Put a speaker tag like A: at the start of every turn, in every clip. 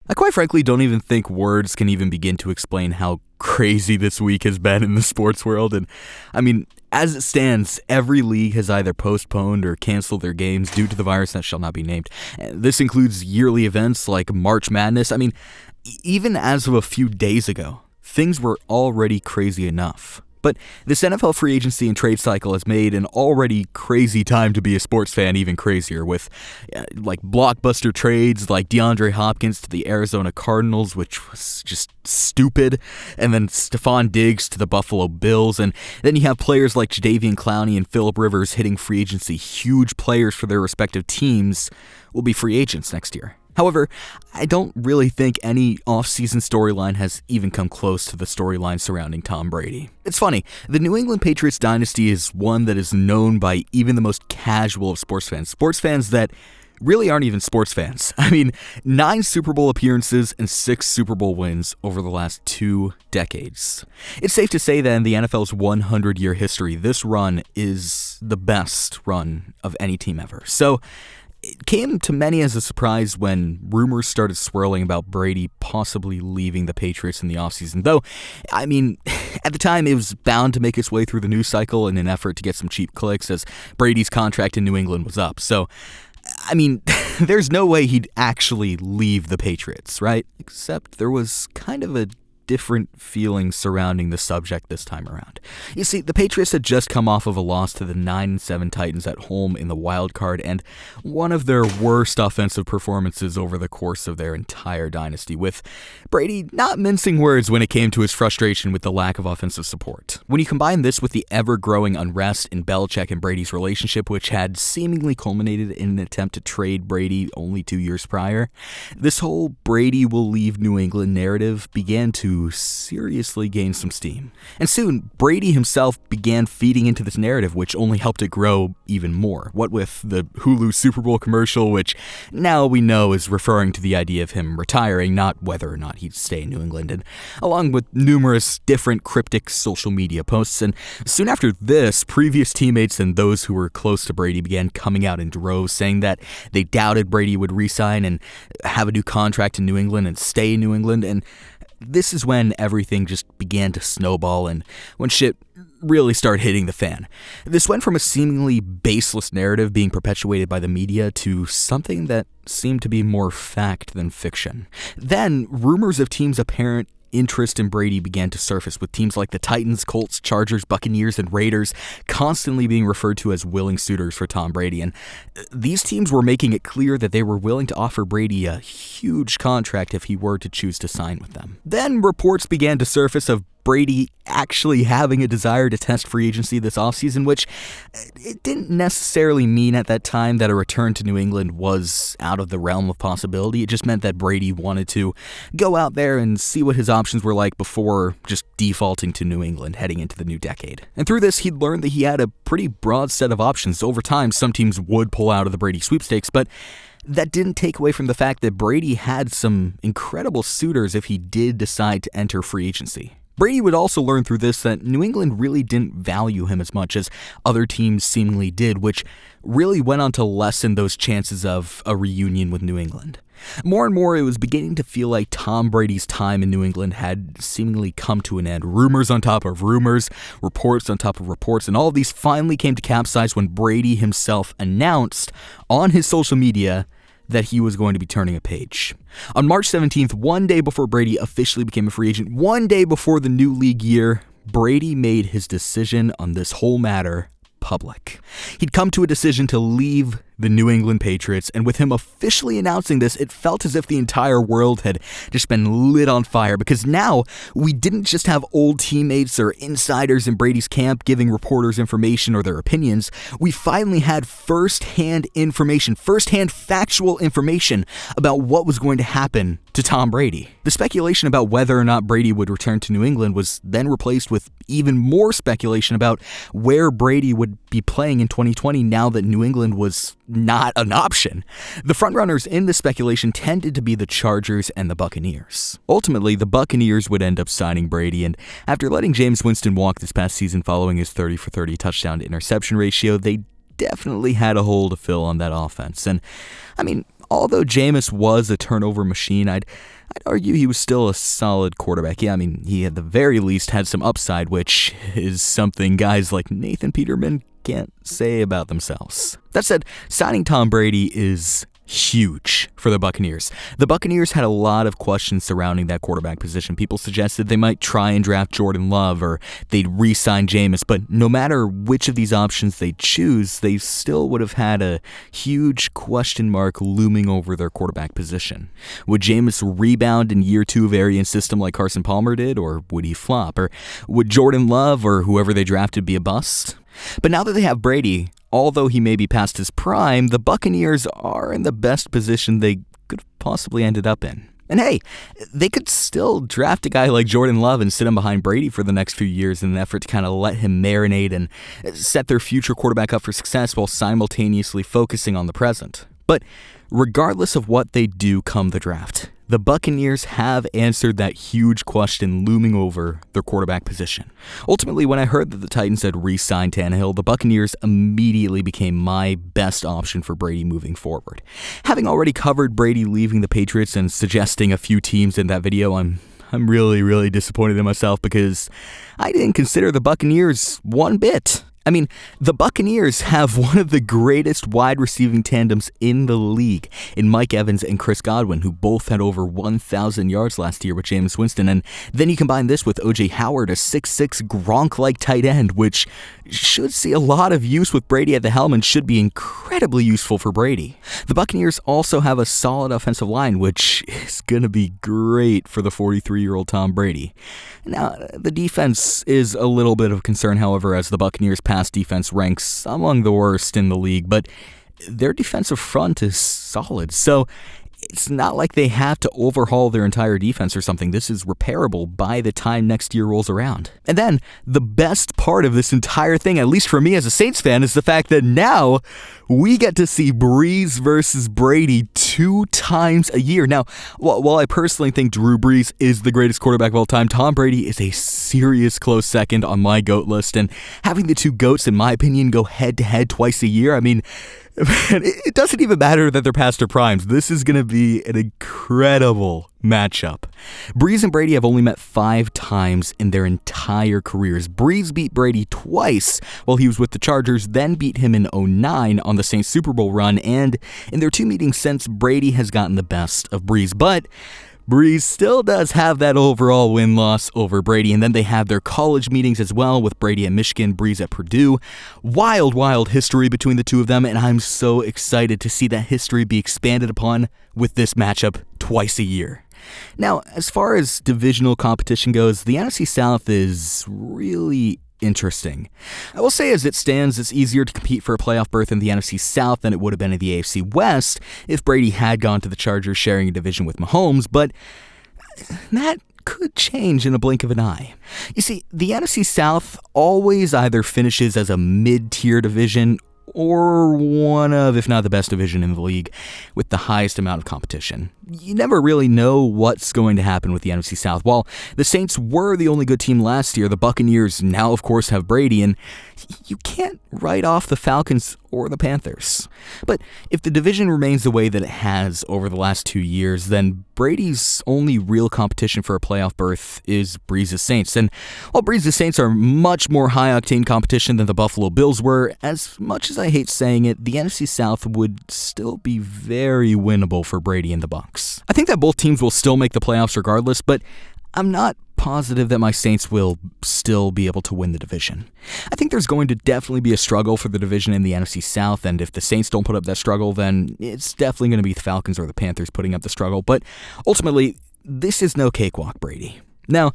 A: I quite frankly don't even think words can even begin to explain how crazy this week has been in the sports world. And I mean, as it stands, every league has either postponed or canceled their games due to the virus that shall not be named. This includes yearly events like March Madness. I mean, even as of a few days ago, things were already crazy enough. But this NFL free agency and trade cycle has made an already crazy time to be a sports fan even crazier, with like blockbuster trades like DeAndre Hopkins to the Arizona Cardinals, which was just stupid, and then Stephon Diggs to the Buffalo Bills, and then you have players like Jadeveon Clowney and Phillip Rivers hitting free agency. Huge players for their respective teams will be free agents next year. However, I don't really think any off-season storyline has even come close to the storyline surrounding Tom Brady. It's funny, the New England Patriots dynasty is one that is known by even the most casual of sports fans that really aren't even sports fans. I mean, 9 Super Bowl appearances and 6 Super Bowl wins over the last 2 decades. It's safe to say that in the NFL's 100-year history, this run is the best run of any team ever. So, it came to many as a surprise when rumors started swirling about Brady possibly leaving the Patriots in the offseason. Though, I mean, at the time it was bound to make its way through the news cycle in an effort to get some cheap clicks as Brady's contract in New England was up. So, I mean, there's no way he'd actually leave the Patriots, right? Except there was kind of a different feelings surrounding the subject this time around. You see, the Patriots had just come off of a loss to the 9-7 Titans at home in the wild card, and one of their worst offensive performances over the course of their entire dynasty, with Brady not mincing words when it came to his frustration with the lack of offensive support. When you combine this with the ever-growing unrest in Belichick and Brady's relationship, which had seemingly culminated in an attempt to trade Brady only 2 years prior, this whole Brady will leave New England narrative began to seriously gain some steam. And soon, Brady himself began feeding into this narrative, which only helped it grow even more. What with the Hulu Super Bowl commercial, which now we know is referring to the idea of him retiring, not whether or not he'd stay in New England, and along with numerous different cryptic social media posts. And soon after this, previous teammates and those who were close to Brady began coming out in droves, saying that they doubted Brady would re-sign and have a new contract in New England and stay in New England. And this is when everything just began to snowball and when shit really started hitting the fan. This went from a seemingly baseless narrative being perpetuated by the media to something that seemed to be more fact than fiction. Then, rumors of teams' apparent interest in Brady began to surface, with teams like the Titans, Colts, Chargers, Buccaneers, and Raiders constantly being referred to as willing suitors for Tom Brady. And these teams were making it clear that they were willing to offer Brady a huge contract if he were to choose to sign with them. Then reports began to surface of Brady actually having a desire to test free agency this offseason, which it didn't necessarily mean at that time that a return to New England was out of the realm of possibility. It just meant that Brady wanted to go out there and see what his options were like before just defaulting to New England heading into the new decade. And through this, he'd learned that he had a pretty broad set of options. Over time, some teams would pull out of the Brady sweepstakes, but that didn't take away from the fact that Brady had some incredible suitors if he did decide to enter free agency. Brady would also learn through this that New England really didn't value him as much as other teams seemingly did, which really went on to lessen those chances of a reunion with New England. More and more, it was beginning to feel like Tom Brady's time in New England had seemingly come to an end. Rumors on top of rumors, reports on top of reports, and all of these finally came to capsize when Brady himself announced on his social media that he was going to be turning a page. On March 17th, one day before Brady officially became a free agent, one day before the new league year, Brady made his decision on this whole matter public. He'd come to a decision to leave the New England Patriots, and with him officially announcing this, it felt as if the entire world had just been lit on fire, because now we didn't just have old teammates or insiders in Brady's camp giving reporters information or their opinions. We finally had first-hand information, first-hand factual information about what was going to happen to Tom Brady. The speculation about whether or not Brady would return to New England was then replaced with even more speculation about where Brady would be playing in 2020 now that New England was not an option. The frontrunners in this speculation tended to be the Chargers and the Buccaneers. Ultimately, the Buccaneers would end up signing Brady, and after letting Jameis Winston walk this past season following his 30-for-30 touchdown to interception ratio, they definitely had a hole to fill on that offense. And I mean, although Jameis was a turnover machine, I'd argue he was still a solid quarterback. Yeah, I mean, he at the very least had some upside, which is something guys like Nathan Peterman can't say about themselves. That said, signing Tom Brady is huge for the Buccaneers. The Buccaneers had a lot of questions surrounding that quarterback position. People suggested they might try and draft Jordan Love or they'd re-sign Jameis, but no matter which of these options they choose, they still would have had a huge question mark looming over their quarterback position. Would Jameis rebound in year 2 of Arians' system like Carson Palmer did, or would he flop? Or would Jordan Love or whoever they drafted be a bust? But now that they have Brady, although he may be past his prime, the Buccaneers are in the best position they could have possibly ended up in. And hey, they could still draft a guy like Jordan Love and sit him behind Brady for the next few years in an effort to kind of let him marinate and set their future quarterback up for success while simultaneously focusing on the present. But regardless of what they do come the draft, the Buccaneers have answered that huge question looming over their quarterback position. Ultimately, when I heard that the Titans had re-signed Tannehill, the Buccaneers immediately became my best option for Brady moving forward. Having already covered Brady leaving the Patriots and suggesting a few teams in that video, I'm really disappointed in myself because I didn't consider the Buccaneers one bit. I mean, the Buccaneers have one of the greatest wide receiving tandems in the league in Mike Evans and Chris Godwin, who both had over 1,000 yards last year with Jameis Winston. And then you combine this with O.J. Howard, a 6'6" Gronk-like tight end, which should see a lot of use with Brady at the helm and should be incredibly useful for Brady. The Buccaneers also have a solid offensive line, which is going to be great for the 43-year-old Tom Brady. Now, the defense is a little bit of a concern, however, as the Buccaneers' pass defense ranks among the worst in the league, but their defensive front is solid, so it's not like they have to overhaul their entire defense or something. This is repairable by the time next year rolls around. And then, the best part of this entire thing, at least for me as a Saints fan, is the fact that now we get to see Brees versus Brady 2 times a year. Now, while I personally think Drew Brees is the greatest quarterback of all time, Tom Brady is a serious close second on my GOAT list, and having the two GOATs, in my opinion, go head-to-head twice a year, I mean, man, it doesn't even matter that they're past their primes. This is going to be an incredible matchup. Brees and Brady have only met 5 times in their entire careers. Brees beat Brady twice while he was with the Chargers, then beat him in 2009 on the Saints Super Bowl run, and in their 2 meetings since, Brady has gotten the best of Brees. But Brees still does have that overall win-loss over Brady, and then they have their college meetings as well with Brady at Michigan, Brees at Purdue. Wild history between the two of them, and I'm so excited to see that history be expanded upon with this matchup twice a year. Now, as far as divisional competition goes, the NFC South is really interesting. I will say as it stands, it's easier to compete for a playoff berth in the NFC South than it would have been in the AFC West if Brady had gone to the Chargers sharing a division with Mahomes, but that could change in a blink of an eye. You see, the NFC South always either finishes as a mid-tier division or one of, if not the best division in the league, with the highest amount of competition. You never really know what's going to happen with the NFC South. While the Saints were the only good team last year, the Buccaneers now, of course, have Brady, and you can't write off the Falcons or the Panthers. But if the division remains the way that it has over the last 2 years, then Brady's only real competition for a playoff berth is Brees' Saints. And while Brees' Saints are much more high-octane competition than the Buffalo Bills were, as much as I hate saying it, the NFC South would still be very winnable for Brady and the Bucs. I think that both teams will still make the playoffs regardless, but I'm not positive that my Saints will still be able to win the division. I think there's going to definitely be a struggle for the division in the NFC South, and if the Saints don't put up that struggle, then it's definitely going to be the Falcons or the Panthers putting up the struggle, but ultimately, this is no cakewalk, Brady. Now,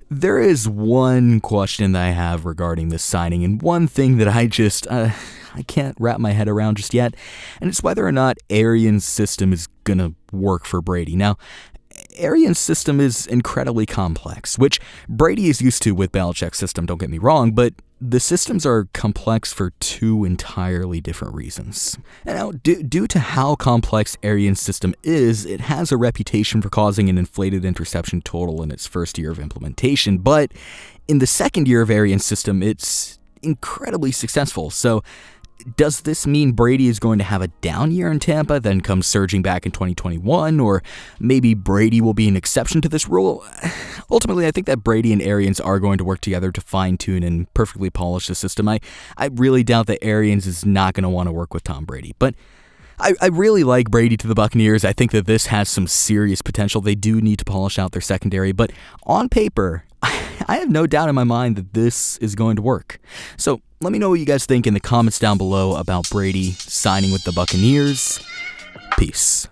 A: there is one question that I have regarding this signing, and one thing that I can't wrap my head around just yet, and it's whether or not Arians' system is going to work for Brady. Now, Arians' system is incredibly complex, which Brady is used to with Belichick's system, don't get me wrong, but the systems are complex for 2 entirely different reasons. Now, due to how complex Arians' system is, it has a reputation for causing an inflated interception total in its first year of implementation, but in the second year of Arians' system, it's incredibly successful. So does this mean Brady is going to have a down year in Tampa, then come surging back in 2021? Or maybe Brady will be an exception to this rule? Ultimately, I think that Brady and Arians are going to work together to fine-tune and perfectly polish the system. I really doubt that Arians is not going to want to work with Tom Brady. But I really like Brady to the Buccaneers. I think that this has some serious potential. They do need to polish out their secondary, but on paper, I have no doubt in my mind that this is going to work. So let me know what you guys think in the comments down below about Brady signing with the Buccaneers. Peace.